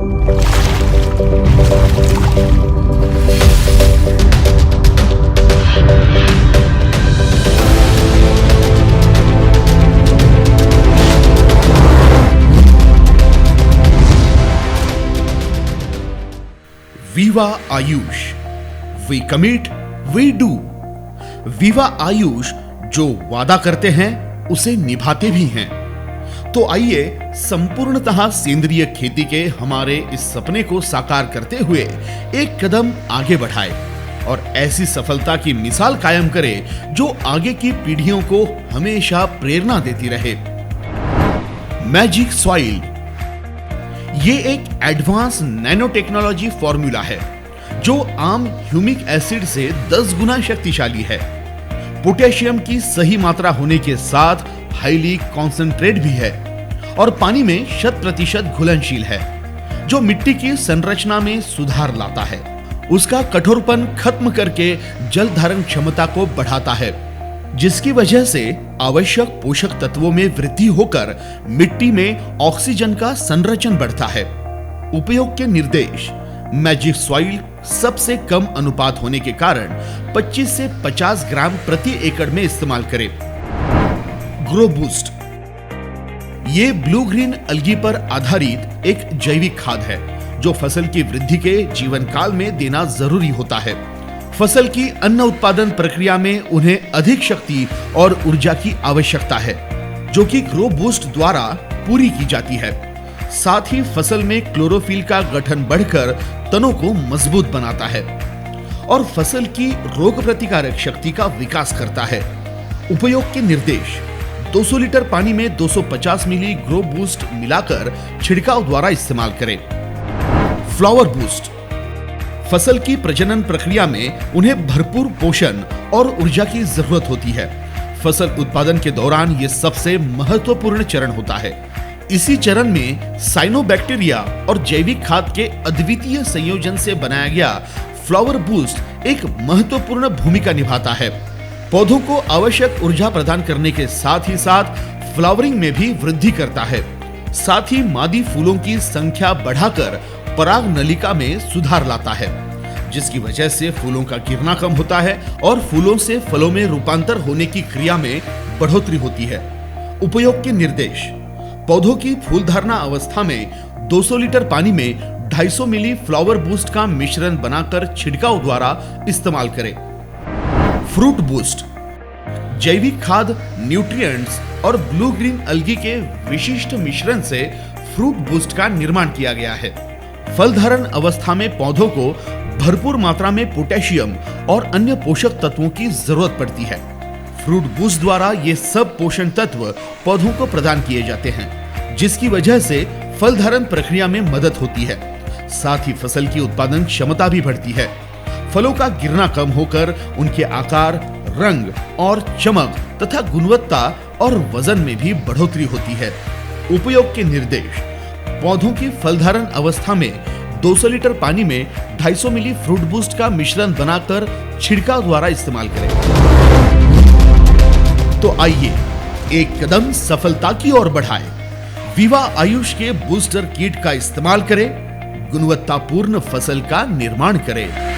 विवा Ayush, we commit we do. Viva Ayush जो वादा करते हैं उसे निभाते भी हैं। तो आइए संपूर्णतः सेंद्रिय खेती के हमारे इस सपने को साकार करते हुए एक कदम आगे बढ़ाए और ऐसी सफलता की मिसाल कायम करे जो आगे की पीढ़ियों को हमेशा प्रेरणा देती रहे। मैजिक सॉइल ये एक एडवांस नैनो टेक्नोलॉजी फॉर्मूला है जो आम ह्यूमिक एसिड से 10 गुना शक्तिशाली है। पोटेशियम की सही मात्रा होने के साथ हाईली कॉन्सेंट्रेट भी है और पानी में 100% घुलनशील है, जो मिट्टी की संरचना में सुधार लाता है। उसका कठोरपन खत्म करके जल धारण क्षमता को बढ़ाता है, जिसकी वजह से आवश्यक पोषक तत्वों में वृद्धि होकर मिट्टी में ऑक्सीजन का संरचन बढ़ता है। उपयोग के निर्देश। मैजिक सॉइल सबसे कम अनुपात होने के कारण 25 से 50 ग्राम प्रति एकड़ में इस्तेमाल करें। ग्रो बूस्ट ये ब्लू ग्रीन अलगी पर आधारित एक जैविक खाद है जो फसल की वृद्धि के जीवन काल में देना जरूरी होता है। फसल की अन्न उत्पादन प्रक्रिया में उन्हें अधिक शक्ति और ऊर्जा की आवश्यकता है, जो कि ग्रो बूस्ट द्वारा पूरी की जाती है। साथ ही फसल में क्लोरोफिल का गठन बढ़कर तनों को मजबूत बनाता है और फसल की रोग प्रतिकारक शक्ति का विकास करता है। उपयोग के निर्देश। 200 लीटर पानी में 250 मिली ग्रो बूस्ट मिलाकर छिड़काव द्वारा इस्तेमाल करें। फ्लावर बूस्ट फसल की प्रजनन प्रक्रिया में उन्हें भरपूर पोषण और ऊर्जा की जरूरत होती है। फसल उत्पादन के दौरान यह सबसे महत्वपूर्ण चरण होता है। इसी चरण में साइनोबैक्टीरिया और जैविक खाद के अद्वितीय संयोजन से बनाया गया फ्लावर बूस्ट एक महत्वपूर्ण भूमिका निभाता है। पौधों को आवश्यक ऊर्जा प्रदान करने के साथ ही साथ फ्लावरिंग में भी वृद्धि करता है। साथ ही मादी फूलों की संख्या बढ़ाकर पराग नलिका में सुधार लाता है, जिसकी वजह से फूलों का गिरना कम होता है और फूलों से फलों में रूपांतर होने की क्रिया में बढ़ोतरी होती है। उपयोग के निर्देश। पौधों की फूल धारणा अवस्था में 200 लीटर पानी में 250 मिली फ्लावर बूस्ट का मिश्रण बनाकर छिड़काव द्वारा इस्तेमाल करें। फ्रूट बूस्ट जैविक खाद, न्यूट्रिएंट्स और ब्लू ग्रीन अलगी के विशिष्ट मिश्रण से फ्रूट बूस्ट का निर्माण किया गया है। फल धारण अवस्था में पौधों को भरपूर मात्रा में पोटेशियम और अन्य पोषक तत्वों की जरूरत पड़ती है। फ्रूट बूस्ट द्वारा ये सब पोषण तत्व पौधों को प्रदान किए जाते हैं, जिसकी वजह से फल धारण प्रक्रिया में मदद होती है। साथ ही फसल की उत्पादन क्षमता भी बढ़ती है। फलों का गिरना कम होकर उनके आकार, रंग और चमक तथा गुणवत्ता और वजन में भी बढ़ोतरी होती है। उपयोग के निर्देश। पौधों की फल धारण अवस्था में 200 लीटर पानी में 250 मिली फ्रूट बूस्ट का मिश्रण बनाकर छिड़काव द्वारा इस्तेमाल करें। तो आइए एक कदम सफलता की ओर बढ़ाएं। विवा आयुष के बूस्टर किट का इस्तेमाल करें, गुणवत्तापूर्ण फसल का निर्माण करें।